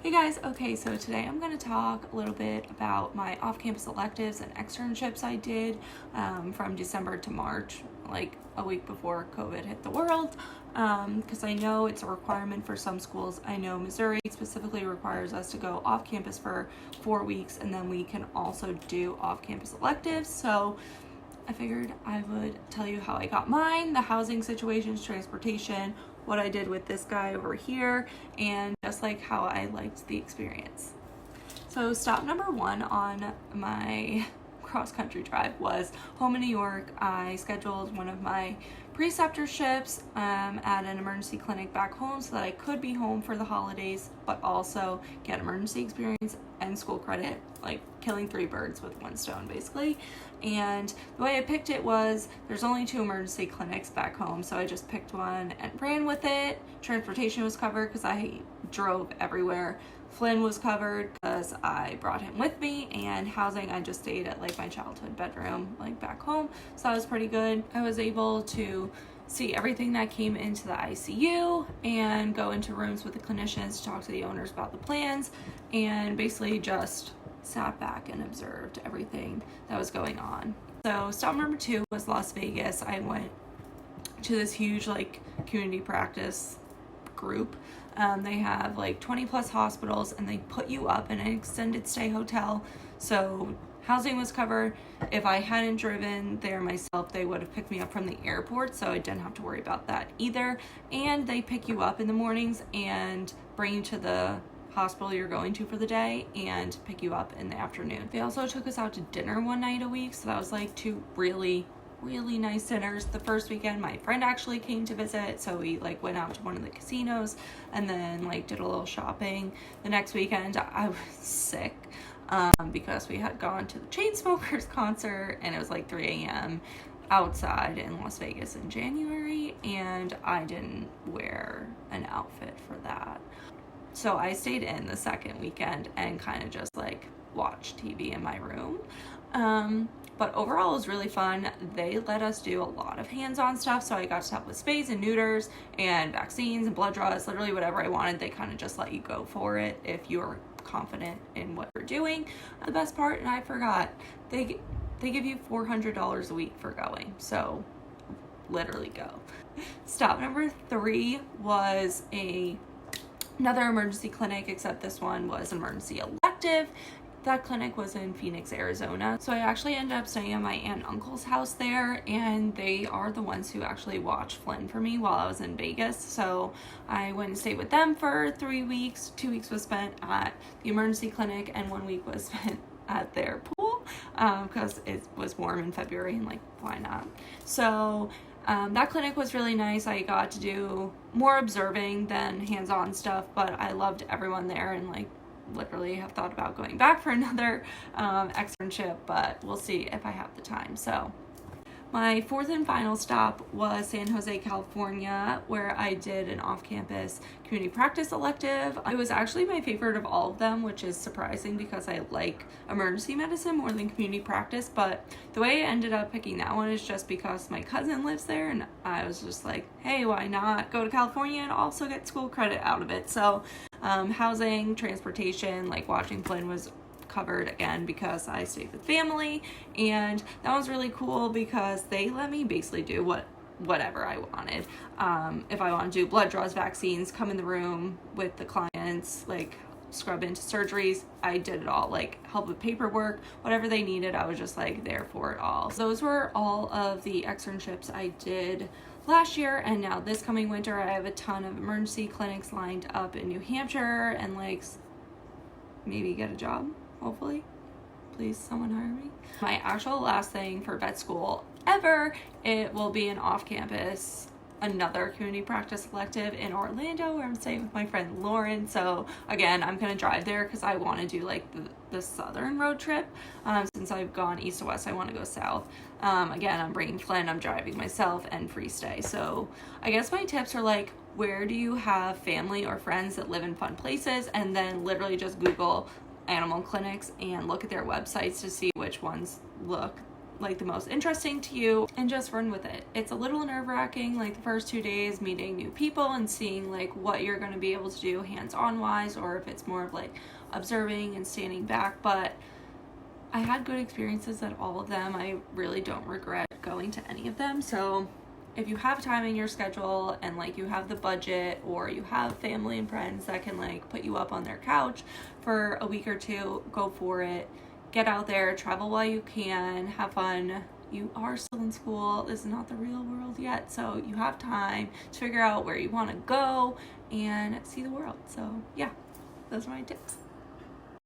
Hey guys, okay, so today I'm going to talk a little bit about my off-campus electives and externships I did from December to March, like a week before COVID hit the world, because I know it's a requirement for some schools. I know Missouri specifically requires us to go off-campus for 4 weeks, and then we can also do off-campus electives, so I figured I would tell you how I got mine, the housing situations, transportation, what I did with this guy over here, and just like how I liked the experience. So stop number one on my cross-country drive was home in New York. I scheduled one of my preceptorships at an emergency clinic back home so that I could be home for the holidays, but also get emergency experience and school credit, like killing 3 birds with one stone basically. And the way I picked it was there's only 2 emergency clinics back home, so I just picked one and ran with it. Transportation was covered because I drove everywhere. Flynn was covered because I brought him with me, and housing, I just stayed at like my childhood bedroom like back home, so that was pretty good. I was able to see everything that came into the ICU and go into rooms with the clinicians to talk to the owners about the plans, and basically just sat back and observed everything that was going on. So stop number 2 was Las Vegas. I went to this huge like community practice group. They have like 20 plus hospitals, and they put you up in an extended stay hotel. So housing was covered. If I hadn't driven there myself, they would have picked me up from the airport, so I didn't have to worry about that either. And they pick you up in the mornings and bring you to the hospital you're going to for the day and pick you up in the afternoon. They also took us out to dinner one night a week, so that was like 2 really nice dinners. The first weekend my friend actually came to visit, so we like went out to one of the casinos and then like did a little shopping. The next weekend I was sick because we had gone to the Chainsmokers concert, and it was like 3 a.m. outside in Las Vegas in January, and I didn't wear an outfit for that. So I stayed in the second weekend and kind of just like watched TV in my room. But overall it was really fun. They let us do a lot of hands-on stuff, so I got to help with spays and neuters and vaccines and blood draws, literally whatever I wanted. They kind of just let you go for it if you're confident in what you're doing. The best part, and I forgot, they give you $400 a week for going, so literally go. Stop number 3 was another emergency clinic, except this one was an emergency elective. That clinic was in Phoenix, Arizona. So I actually ended up staying at my aunt and uncle's house there, and they are the ones who actually watched Flynn for me while I was in Vegas. So I went and stayed with them for 3 weeks. 2 weeks was spent at the emergency clinic, and 1 week was spent at their pool because it was warm in February, and like, why not? So that clinic was really nice. I got to do more observing than hands-on stuff, but I loved everyone there, and like literally have thought about going back for another externship, but we'll see if I have the time. So my 4th and final stop was San Jose, California, where I did an off-campus community practice elective. It was actually my favorite of all of them, which is surprising because I like emergency medicine more than community practice, but the way I ended up picking that one is just because my cousin lives there, and I was just like, hey, why not go to California and also get school credit out of it? So housing, transportation, like watching Flynn was covered again because I stayed with family, and that was really cool because they let me basically do whatever I wanted. If I want to do blood draws, vaccines, come in the room with the clients, like scrub into surgeries, I did it all, like help with paperwork, whatever they needed, I was just like there for it all. So those were all of the externships I did last year, and now this coming winter I have a ton of emergency clinics lined up in New Hampshire, and like maybe get a job, hopefully. Please, someone hire me. My actual last thing for vet school ever, it will be an off-campus, another community practice elective in Orlando, where I'm staying with my friend Lauren. So again, I'm gonna drive there because I want to do like the southern road trip. Since I've gone east to west, I want to go south. Again, I'm bringing Flynn, I'm driving myself, and free stay. So I guess my tips are like, where do you have family or friends that live in fun places, and then literally just Google animal clinics and look at their websites to see which ones look like the most interesting to you, and just run with it. It's a little nerve-wracking, like the first 2 days, meeting new people and seeing like what you're going to be able to do hands-on wise, or if it's more of like observing and standing back, but I had good experiences at all of them. I really don't regret going to any of them. So if you have time in your schedule and like you have the budget, or you have family and friends that can like put you up on their couch for a week or two, go for it. Get out there, travel while you can, have fun. You are still in school. This is not the real world yet, so you have time to figure out where you want to go and see the world. So yeah, those are my tips.